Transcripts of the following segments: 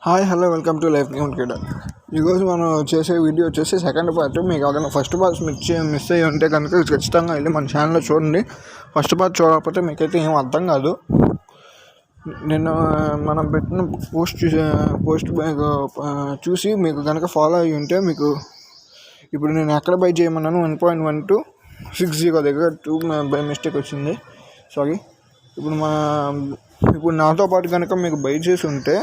Hi hello welcome to life new creator. ఈరోజు మనం చేసే వీడియో వచ్చేసి సెకండ్ పార్ట్. మీకు ఏదైనా ఫస్ట్ పార్ట్ మిస్ అయ్యి ఉంటే కనుక ఖచ్చితంగా వెళ్ళి మన ఛానల్లో చూడండి. ఫస్ట్ పార్ట్ చూడకపోతే మీకైతే ఏం అర్థం కాదు. నేను మనం పెట్టిన పోస్ట్ చూసి మీకు కనుక ఫాలో అయ్యి ఉంటే మీకు ఇప్పుడు నేను ఎక్కడ బై చేయమన్నాను 1.1260 దగ్గర 2 బై మిస్టేక్ వచ్చింది. సారీ. ఇప్పుడు నాతో పాటు కనుక మీకు బై చేసి ఉంటే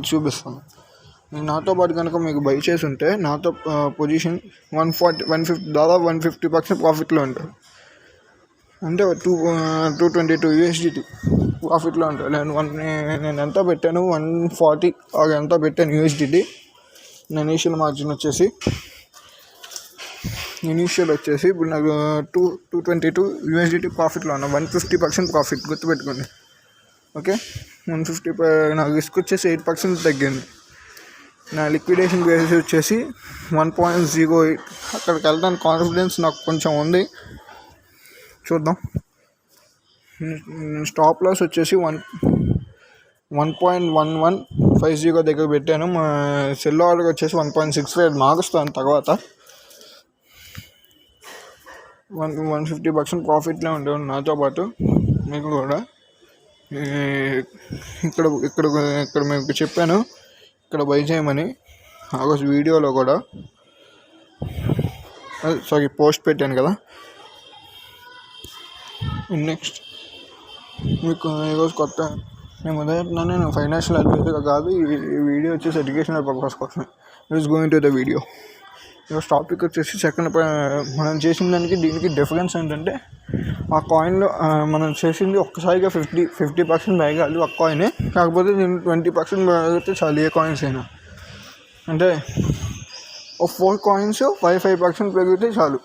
చూపిస్తాను. నేను నాతో పాటు కనుక మీకు బై చేసి ఉంటే నాతో పొజిషన్ 150 దాదాపు 150% ప్రాఫిట్లో ఉంటుంది. అంటే 222 USDT ప్రాఫిట్లో ఉంటుంది. నేను ఎంత పెట్టాను 140 ఎంత పెట్టాను USDT. ఇనీషియల్ మార్జిన్ వచ్చేసి ఇప్పుడు నాకు 222 USDT ప్రాఫిట్లో ఉన్నా. 150% ప్రాఫిట్ గుర్తుపెట్టుకోండి. ఓకే, 150 నాకు రిస్క్ వచ్చేసి 8% తగ్గింది. నా లిక్విడేషన్ బేసిస్ వచ్చేసి 1.08. అక్కడికి వెళ్ళడానికి కాన్ఫిడెన్స్ నాకు కొంచెం ఉంది, చూద్దాం. స్టాప్ లాస్ వచ్చేసి 1.1150 దగ్గర పెట్టాను. మా సెల్ ఆర్డర్ వచ్చేసి 1.65 మారుస్తాను తర్వాత. 150% ప్రాఫిట్లో ఉండేవాడు నాతో పాటు. మీకు కూడా ఇక్కడ మీకు చెప్పాను ఇక్కడ బై చేయమని. ఆ రోజు వీడియోలో కూడా పోస్ట్ పెట్టాను కదా. నెక్స్ట్ మీకు ఈరోజు కొత్త నేను ఫైనాన్షియల్ అడ్వైజర్ కాదు. ఈ వీడియో వచ్చేసి ఎడ్యుకేషనల్ పర్పస్ కోసమే. It's going to the video. ఈరోజు టాపిక్ వచ్చేసి మనం చేసిన దానికి దీనికి డిఫరెన్స్ ఏంటంటే, ఆ కాయిన్లో మనం చేసింది ఒక్కసారిగా 50% పెరగాలి ఒక కాయినే. కాకపోతే నేను 20% పెరిగితే చాలు, ఏ కాయిన్స్ అయినా. అంటే ఒక 4 కాయిన్స్ 5% పెరిగితే చాలు.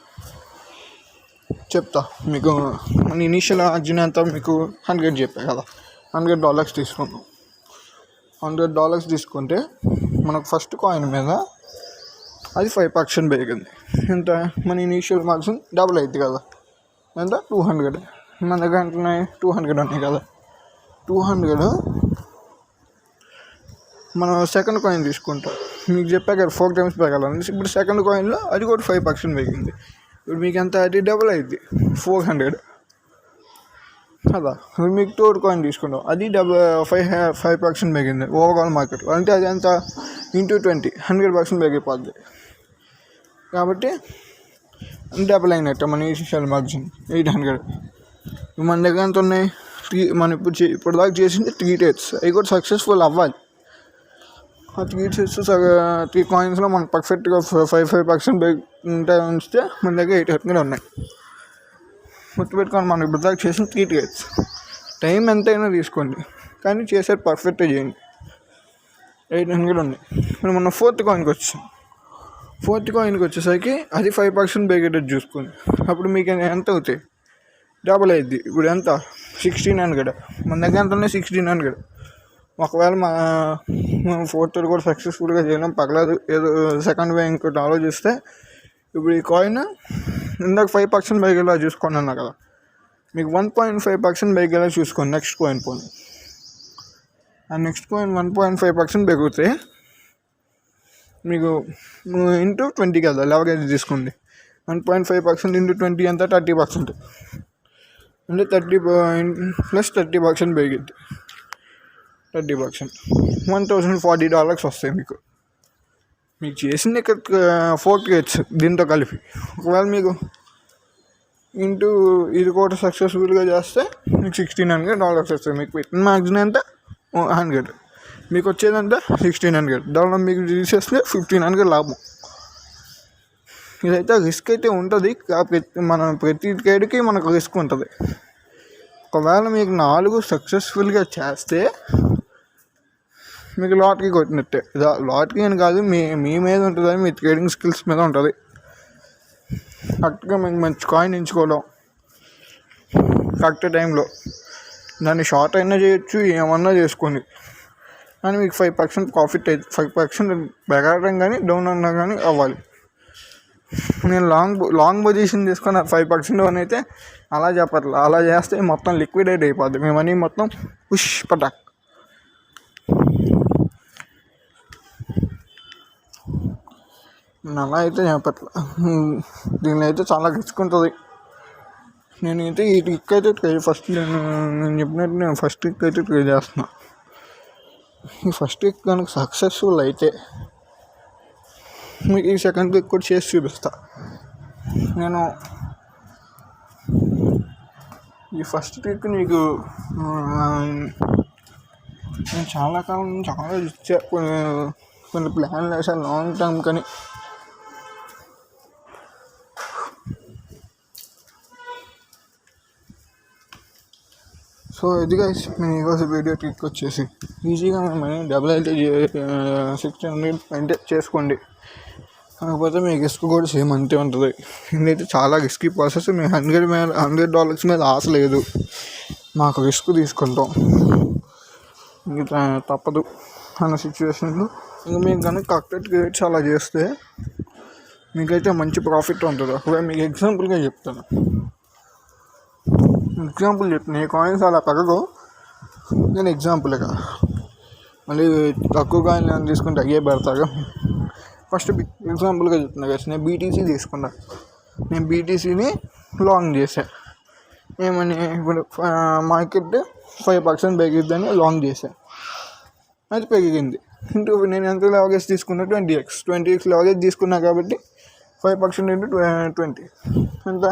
చెప్తా మీకు. మన ఇనీషియల్ మార్జిన్ అంతా మీకు 100 చెప్పా కదా. $100 తీసుకున్నాం. $100 తీసుకుంటే మనకు ఫస్ట్ కాయిన్ మీద అది 5% పెరిగింది. ఎంత? మన ఇనీషియల్ మార్జిన్ డబుల్ అవుతుంది కదా. ఎంత? 200. మన దగ్గర అంటున్నాయి 200 ఉన్నాయి కదా. 200 మనం సెకండ్ కాయిన్ తీసుకుంటాం. మీకు చెప్పా కదా 4 times పెరగాలని. ఇప్పుడు సెకండ్ కాయిన్లో అది కూడా 5% పెరిగింది. ఇప్పుడు మీకు ఎంత? అది డబుల్ అయింది, 400 కదా. ఇప్పుడు మీకు థర్డ్ కాయిన్ తీసుకుంటాం, అది 5% పెరిగింది ఓవరాల్ మార్కెట్లో. అంటే అది ఎంత? ఇంటూ 20, 100% పెరిగిపోద్ది. కాబట్టి డబుల్ అయినట్టు మన ఇనిషియల్ మార్జిన్ 800. మన దగ్గర ఎంత ఉన్నాయి? మనం ఇప్పుడు దాకా చేసింది 3 trades. అవి కూడా సక్సెస్ఫుల్ అవ్వాలి. ఆ 3 trades 3 కాయిన్స్లో మనకు పర్ఫెక్ట్గా 5% ఉంచితే మన దగ్గర 800 ఉన్నాయి. గుర్తుపెట్టుకోండి, మనం ఇప్పుడు దాకా చేసిన 3 trades. టైం ఎంతైనా తీసుకోండి, కానీ చేసేది పర్ఫెక్ట్గా చేయండి. 800 ఉన్నాయి. ఇప్పుడు మనం ఫోర్త్ కాయిన్కి వచ్చేసరికి అది 5% పెరిగేటట్టు చూసుకోండి. అప్పుడు మీకు ఎంత అవుతాయి? డబుల్ అయింది. ఇప్పుడు ఎంత? 1600. మన దగ్గర ఎంత ఉన్నాయి? 1600. ఒకవేళ మనం ఫోర్త్ కూడా సక్సెస్ఫుల్గా చేయడం పర్లేదు, ఏదో సెకండ్ వే ఇంకోటి ఆలోచిస్తే. ఇప్పుడు ఈ కాయిన్ ఇందాక 5% పెరిగేలా చూసుకోండి అన్నా కదా. మీకు 1.5% పెరిగేలా చూసుకోండి. నెక్స్ట్ కాయిన్ పోనీ. ఆ నెక్స్ట్ కాయిన్ 1.5% పెరిగితే మీకు ఇంటూ 20 కదా, లెవరేజ్ తీసుకోండి. 1.5% ఇంటూ 20 ఎంత? 30%. అంటే 30 ప్లస్ 30% పెరిగింది. 30% $1040 వస్తాయి మీకు. చేసింది ఇక్కడ 4 trades దీంతో కలిపి. ఒకవేళ మీకు ఇంటూ ఇది కూడా సక్సెస్ఫుల్గా చేస్తే మీకు $1600 వస్తాయి. మీకు పెట్టిన మార్జిన్ ఎంత? 100. మీకు వచ్చేదంటే 1600. దానిలో మీకు తీసేస్తే 1500 లాభం. ఇదైతే రిస్క్ అయితే ఉంటుంది. మనం ప్రతి ట్రేడ్కి మనకు రిస్క్ ఉంటుంది. ఒకవేళ మీకు 4 సక్సెస్ఫుల్గా చేస్తే మీకు లాటరీ కొట్టినట్టే. లాటరీ అని కాదు, మీ మీద ఉంటుంది, మీ ట్రేడింగ్ స్కిల్స్ మీద ఉంటుంది. కరెక్ట్గా మీకు మంచి కాయిన్ ఎంచుకోవడం, కరెక్ట్ టైంలో దాన్ని షార్ట్ అయినా చేయొచ్చు, ఏమన్నా చేసుకోండి. కానీ మీకు 5% ప్రాఫిట్ అయితే 5% పెరగడం కానీ డౌన్ అన్నా కానీ అవ్వాలి. నేను లాంగ్ పొజిషన్ తీసుకొని 5% డౌన్ అయితే అలా చెప్పట్లేదు. అలా చేస్తే మొత్తం లిక్విడేట్ అయిపోద్ది. మీ మనీ మొత్తం పటాక్ నేను అలా అయితే చెప్పట్లా. దీనిలో అయితే చాలా రిస్క్ ఉంటుంది. నేనైతే ఈ ట్రిక్ అయితే ఫస్ట్ నేను చెప్పినట్టు నేను ఫస్ట్ ట్రిక్ అయితే ట్రై చేస్తున్నా. ఈ ఫస్ట్ ట్రిక్ కనుక సక్సెస్ఫుల్ అయితే మీకు ఈ సెకండ్ ట్రిక్ కూడా చేసి చూపిస్తా. నేను ఈ ఫస్ట్ ట్రిక్ నీకు నేను చాలా కాలం నుంచి ఆలోచించా. కొన్ని ప్లాన్లు వేసాను లాంగ్ టర్మ్ కానీ. సో ఇది గైస్ మేము ఈరోజు వీడియో ట్రిక్ వచ్చేసి ఈజీగా మనీ డబుల్ అయితే 1600 అంటే చేసుకోండి. కాకపోతే మీకు రిస్క్ కూడా సేమ్ అంతే ఉంటుంది. ఇదైతే చాలా రిస్కీ ప్రాసెస్. మేము $100 మీద ఆశ లేదు, మాకు రిస్క్ తీసుకుంటాం, ఇంకా తప్పదు అన్న సిచ్యువేషన్లో ఇంకా మీకు కనుక కరెక్ట్ ట్రేడ్స్ అలా చేస్తే మీకైతే మంచి ప్రాఫిట్ ఉంటుంది. ఒకవేళ మీకు ఎగ్జాంపుల్గా చెప్తాను, ఈ కాయిన్స్ అలా పెరగవు. నేను ఎగ్జాంపుల్గా మళ్ళీ తక్కువ కాయిన్లు ఏమైనా తీసుకుంటే అయ్యే పెడతారు. ఫస్ట్ ఎగ్జాంపుల్గా చెప్తున్నా కదా, నేను బీటీసీ తీసుకున్నా. నేను బీటీసీని లాంగ్ చేశాను. ఏమని ఇప్పుడు మార్కెట్ 5% పెరిగిద్దని లాంగ్ చేశాను. అది పెరిగింది. నేను ఎంత లాగేజ్ తీసుకున్నా 20x లాగేజ్ తీసుకున్నా కాబట్టి 5% into 20 ఎంత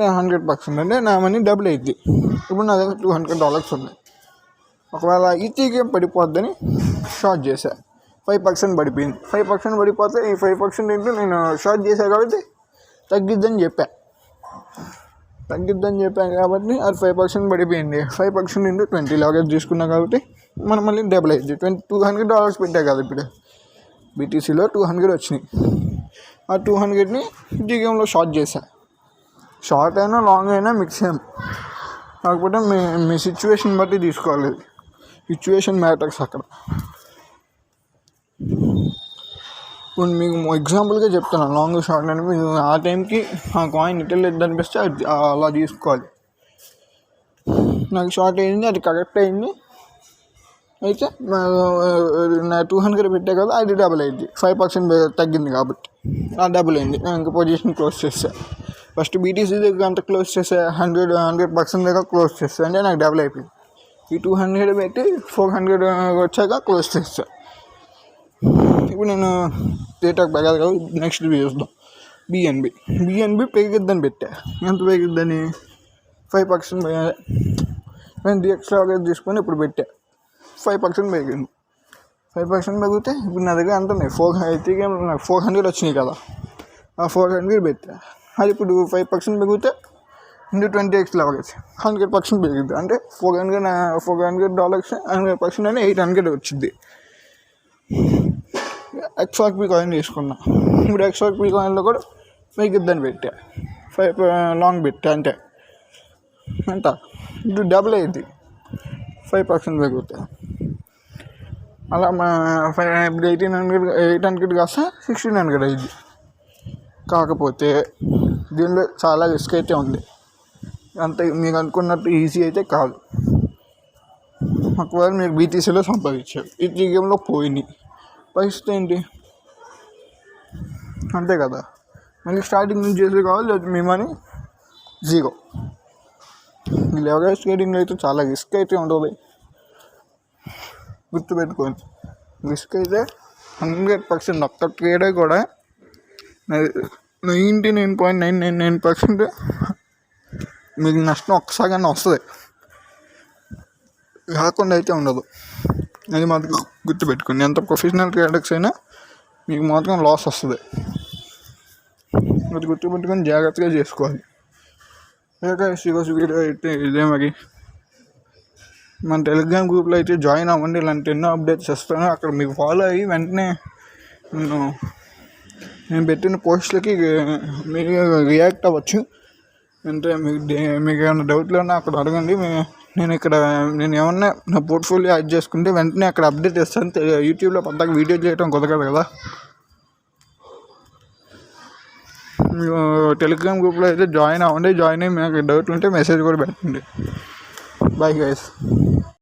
100%. అంటే నా మనీ డబుల్ అయింది. ఇప్పుడు నా దగ్గర $200 ఉన్నాయి. ఒకవేళ ఈటీకే పడిపోద్దని షార్ట్ చేశా, 5% పడిపోయింది. 5% పడిపోతే ఈ 5% ఇంటూ నేను షార్ట్ చేశాను కాబట్టి తగ్గిద్దని చెప్పాను కాబట్టి అది 5% పడిపోయింది. 5% ఇంటూ 20 లాగేజ్ తీసుకున్నా కాబట్టి మనం మళ్ళీ డబుల్ అయింది. $200 పెట్టా కదా ఇప్పుడు బీటీసీలో 200 వచ్చినాయి. ఆ 200ని ఈటీకేలో షార్ట్ చేశా. షార్ట్ అయినా లాంగ్ అయినా మిక్స్ అయ్యాం. కాకపోతే మీ సిచ్యువేషన్ బట్టి తీసుకోవాలి. సిచ్యువేషన్ మ్యాటర్స్ అక్కడ. ఇప్పుడు మీకు ఎగ్జాంపుల్గా చెప్తాను లాంగ్ షార్ట్ అని. మీకు ఆ టైంకి ఆ కాయిన్ ఇటల్ లేదు అనిపిస్తే అది అలా తీసుకోవాలి. నాకు షార్ట్ అయింది, అది కరెక్ట్ అయింది. అయితే నా 200 పెట్టా కదా, అది డబుల్ అయింది. 5% తగ్గింది కాబట్టి ఆ డబుల్ అయింది. నేను ఇంకా పొజిషన్ క్లోజ్ చేస్తాను. ఫస్ట్ బీటీసీ దగ్గర అంత క్లోజ్ చేసా, 100% దగ్గర క్లోజ్ చేస్తా. అంటే నాకు డబుల్ అయిపోయింది. ఈ 200 పెట్టి 400 వచ్చాక క్లోజ్ చేస్తా. ఇప్పుడు నేను డేటాకు పెరగదు కదా, నెక్స్ట్ చూద్దాం. బిఎన్బి పెరిగిద్దని పెట్టా. ఎంత పెరిగిద్దని 5% నేను డిఎక్స్ లాగేజ్ తీసుకొని ఇప్పుడు పెట్టా. 5% పెరిగింది. 5% పెరిగితే ఇప్పుడు నా దగ్గర అంత ఉన్నాయి. 400 వచ్చినాయి కదా, ఆ 400 పెట్టా. అది ఇప్పుడు 5% పెరిగితే into 20x లాగేజ్ 100% పెరిగింది. అంటే $400 100% అని 800 వచ్చింది. XRP కాయిన్ తీసుకున్నా. ఇప్పుడు XRP కాయిన్లో కూడా పెరిగిద్దని పెట్టా. 5 లాంగ్ పెట్టా. అంటే ఎంత ఇప్పుడు డబుల్ అయింది. 5% పెరుగుతా. అలా ఇప్పుడు 800 కాస్త 1600 అయింది. కాకపోతే దీనిలో చాలా రిస్క్ అయితే ఉంది. అంత మీకు అనుకున్నట్టు ఈజీ అయితే కాదు. ఒకవేళ మీరు బీటీసీలో సంపాదించారు, ఈ గేమ్లో పోయినాయి, పరిస్థితి ఏంటి? అంతే కదా. మళ్ళీ స్టార్టింగ్ నుంచి చేసి కావాలి, లేదా మీ మనీ జీరో. లెవరేజ్ ట్రేడింగ్లో అయితే చాలా రిస్క్ అయితే ఉంటుంది. గుర్తుపెట్టుకోండి, రిస్క్ అయితే 100%. ఒక్క ట్రేడే కూడా 99.999% మీకు నష్టం ఒక్కసారిగా వస్తుంది, రాకుండా అయితే ఉండదు. అది మాత్రం గుర్తుపెట్టుకోండి. ఎంత ప్రొఫెషనల్ ట్రేడర్స్ అయినా మీకు మాత్రం లాస్ వస్తుంది. అది గుర్తుపెట్టుకొని జాగ్రత్తగా చేసుకోవాలి. ఈరోజు వీడియో అయితే ఇదే. మరి మన టెలిగ్రామ్ గ్రూప్లో అయితే జాయిన్ అవ్వండి. ఇలాంటి ఎన్నో అప్డేట్స్ వస్తాను. అక్కడ మీకు ఫాలో అయ్యి వెంటనే నేను పెట్టిన పోస్టులకి మీరు రియాక్ట్ అవ్వచ్చు. అంటే మీకు ఏమైనా డౌట్లు ఉన్నా అక్కడ అడగండి. నేను ఏమన్నా నా పోర్ట్ఫోలియో యాడ్ చేసుకుంటే వెంటనే అక్కడ అప్డేట్ ఇస్తాను. యూట్యూబ్లో పద్దాక వీడియో చేయడం కుదరదు కదా. టెలిగ్రామ్ గ్రూప్లో అయితే జాయిన్ అవ్వండి. జాయిన్ అయ్యి మీకు డౌట్లు ఉంటే మెసేజ్ కూడా పెట్టండి. Bye guys.